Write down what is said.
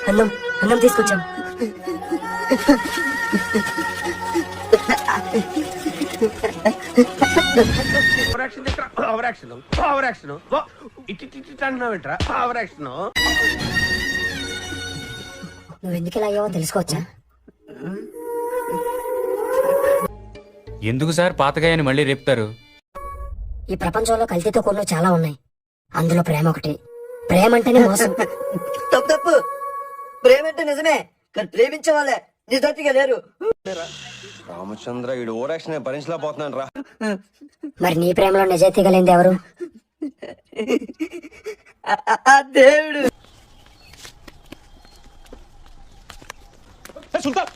అన్నం అన్నం తీసుకొచ్చాం. నువ్వు ఎందుకు ఇలా అయ్యావో తెలుసుకోవచ్చా? ఎందుకు సార్ పాతగాయని మళ్ళీ రేపుతారు? ఈ ప్రపంచంలో కల్తీతో కొన్ని చాలా ఉన్నాయి, అందులో ప్రేమ ఒకటి. ప్రేమ అంటేనే మోసం. తప్పు. ప్రేమ అంటే నిజమే, కానీ ప్రేమించే వాళ్ళే నిజాతిగా లేరు. రామచంద్ర ఈడు ఓరాక్షన్ భరించలేకపోతున్నాను రా. మరి నీ ప్రేమలో నిజాయితీగా లేనిది ఎవరు? ఆ దేవుడు. సుల్తాన్